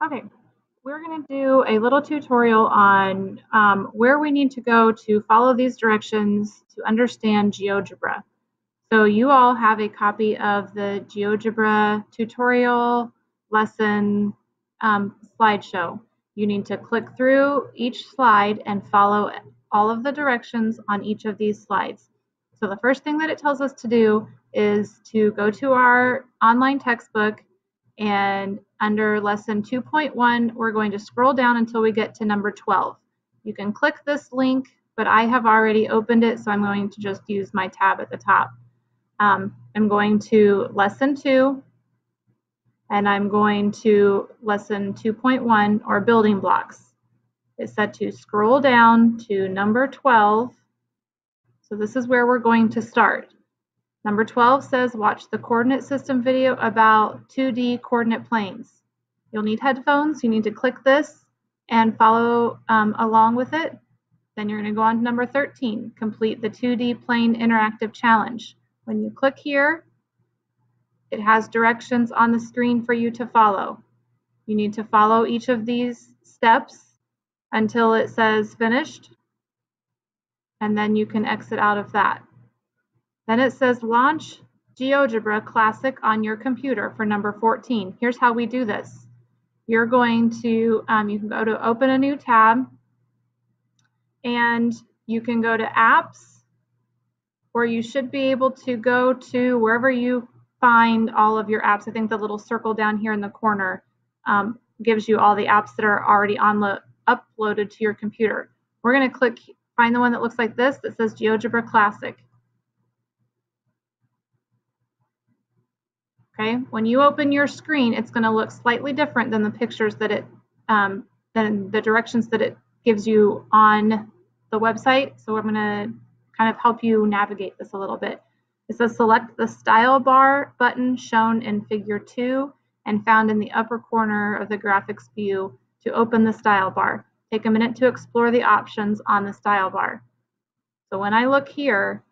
Okay, we're going to do a little tutorial on where we need to go to follow these directions to understand GeoGebra. So you all have a copy of the GeoGebra tutorial lesson slideshow. You need to click through each slide and follow all of the directions on each of these slides. So the first thing that it tells us to do is to go to our online textbook, and under lesson 2.1, we're going to scroll down until we get to number 12. You can click this link, but I have already opened it, so I'm going to just use my tab at the top. I'm going to lesson 2, and I'm going to lesson 2.1, or building blocks. It's set to scroll down to number 12. So this is where we're going to start. Number 12 says watch the coordinate system video about 2D coordinate planes. You'll need headphones. You need to click this and follow along with it. Then you're going to go on to number 13, complete the 2D plane interactive challenge. When you click here, it has directions on the screen for you to follow. You need to follow each of these steps until it says finished, and then you can exit out of that. Then it says launch GeoGebra Classic on your computer for number 14. Here's how we do this. You're going to, you can go to open a new tab, and you can go to apps, or you should be able to go to wherever you find all of your apps. I think the little circle down here in the corner gives you all the apps that are already uploaded to your computer. We're going to find the one that looks like this that says GeoGebra Classic. Okay, when you open your screen, it's going to look slightly different than the pictures that than the directions that it gives you on the website. So I'm going to kind of help you navigate this a little bit. It says select the style bar button shown in figure 2 and found in the upper corner of the graphics view to open the style bar. Take a minute to explore the options on the style bar. So when I look here,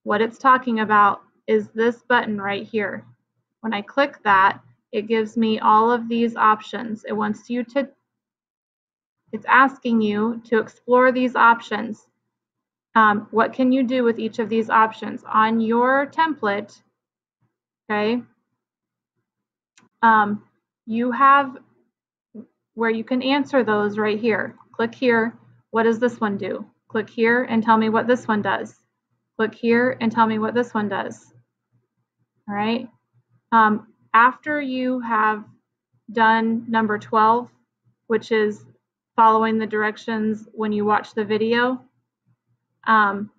what it's talking about is this button right here. When I click that, it gives me all of these options. It's asking you to explore these options. What can you do with each of these options? On your template, okay, you have where you can answer those right here. Click here. What does this one do? Click here and tell me what this one does. Click here and tell me what this one does. All right. After you have done number 12, which is following the directions when you watch the video, and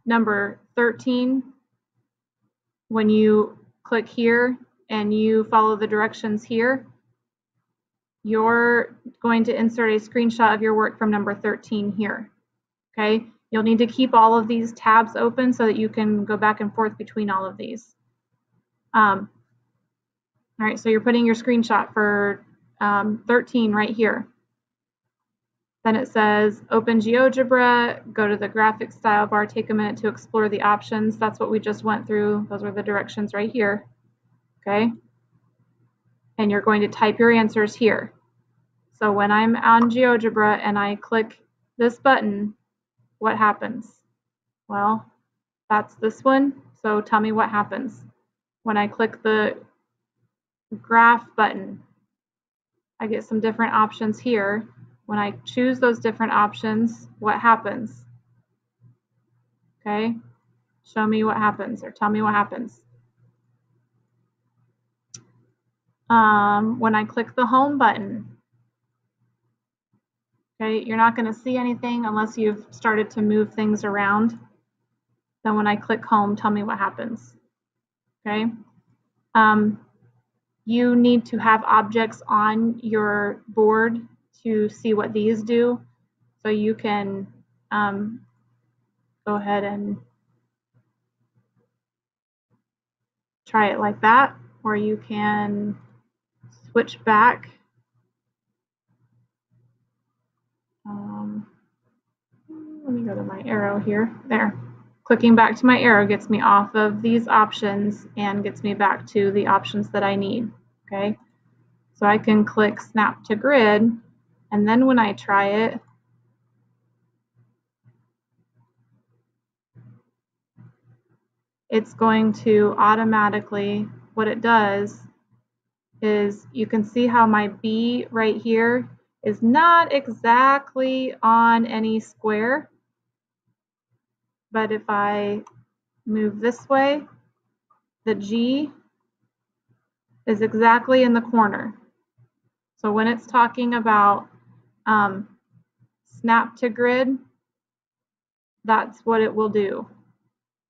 number 13, when you click here and you follow the directions here, you're going to insert a screenshot of your work from number 13 here. Okay, you'll need to keep all of these tabs open so that you can go back and forth between all of these. All right, so you're putting your screenshot for 13 right here. Then it says open GeoGebra, go to the graphics style bar, take a minute to explore the options. That's what we just went through. Those are the directions right here. Okay, and you're going to type your answers here. So when I'm on GeoGebra and I click this button, what happens? Well, that's this one. So tell me what happens. When I click the graph button, I get some different options here. When I choose those different options, what happens? Okay, show me what happens, or tell me what happens. When I click the home button, okay, you're not going to see anything unless you've started to move things around. Then when I click home, tell me what happens. Okay. You need to have objects on your board to see what these do. So you can go ahead and try it like that, or you can switch back. Let me go to my arrow here. There. Clicking back to my arrow gets me off of these options and gets me back to the options that I need. Okay. So I can click Snap to Grid, and then when I try it, it's going to automatically, what it does is you can see how my B right here is not exactly on any square, but if I move this way, the G is exactly in the corner. So when it's talking about snap to grid, that's what it will do.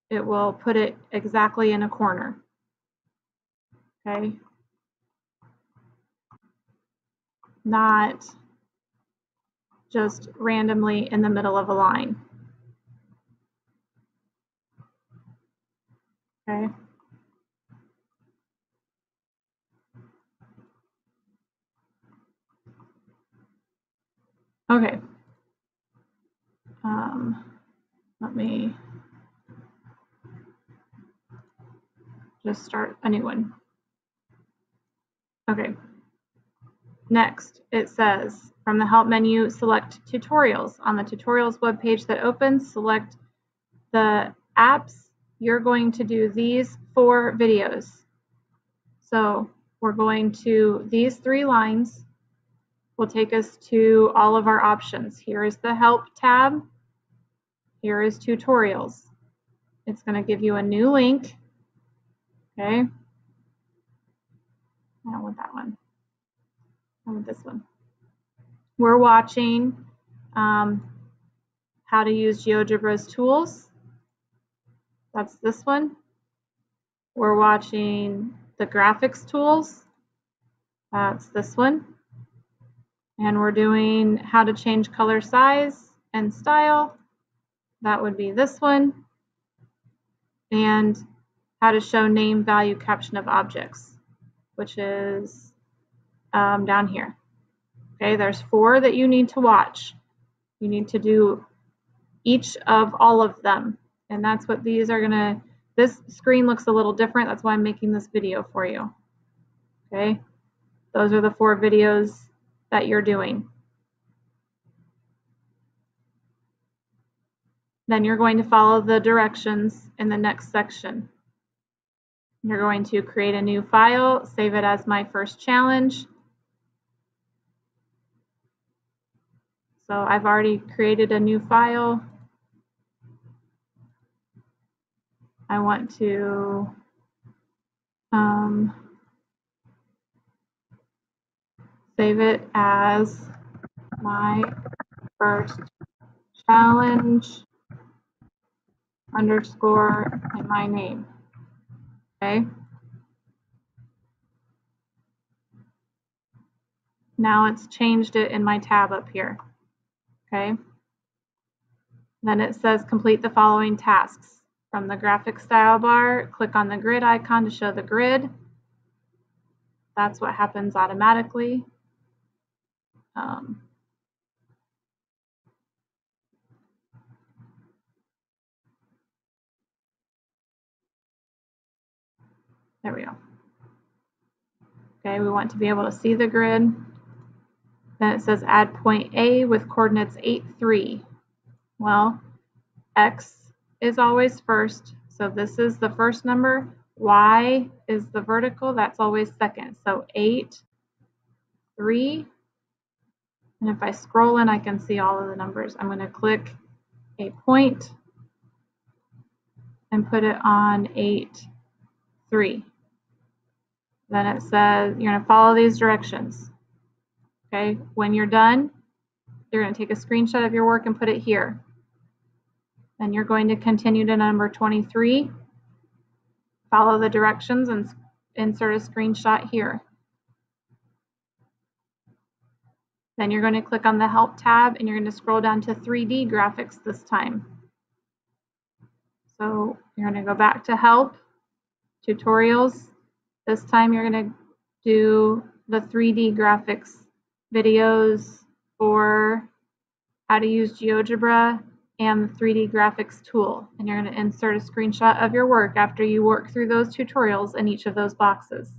It will put it exactly in a corner. Okay. Not just randomly in the middle of a line. Okay. Okay. Let me just start a new one. Okay. Next, it says from the help menu, select tutorials. On the tutorials webpage that opens, select the apps. You're going to do these 4 videos. So we're going to, these 3 lines will take us to all of our options. Here is the help tab. Here is tutorials. It's going to give you a new link. Okay. I don't want that one. I want this one. We're watching how to use GeoGebra's tools. That's this one. We're watching the graphics tools. That's this one. And we're doing how to change color size and style. That would be this one. And how to show name, value, caption of objects, which is down here. Okay, there's 4 that you need to watch. You need to do each of all of them. And that's what these are gonna, this screen looks a little different. That's why I'm making this video for you. Okay, those are the 4 videos that you're doing. Then you're going to follow the directions in the next section. You're going to create a new file, save it as my first challenge. So I've already created a new file. I want to save it as my first challenge underscore and my name. Okay. Now it's changed it in my tab up here. Okay. Then it says complete the following tasks. From the graphic style bar, click on the grid icon to show the grid. That's what happens automatically. There we go. Okay, we want to be able to see the grid. Then it says add point A with coordinates 8, 3. Well, X is always first, so this is the first number. Y is the vertical, that's always second. So 8, 3. And if I scroll in, I can see all of the numbers. I'm going to click a point and put it on 8, 3. Then it says you're going to follow these directions. Okay, when you're done, you're going to take a screenshot of your work and put it here. Then you're going to continue to number 23. Follow the directions and insert a screenshot here. Then you're going to click on the Help tab and you're going to scroll down to 3D graphics this time. So you're going to go back to Help, Tutorials. This time you're going to do the 3D graphics videos for how to use GeoGebra and the 3D graphics tool. And you're going to insert a screenshot of your work after you work through those tutorials in each of those boxes.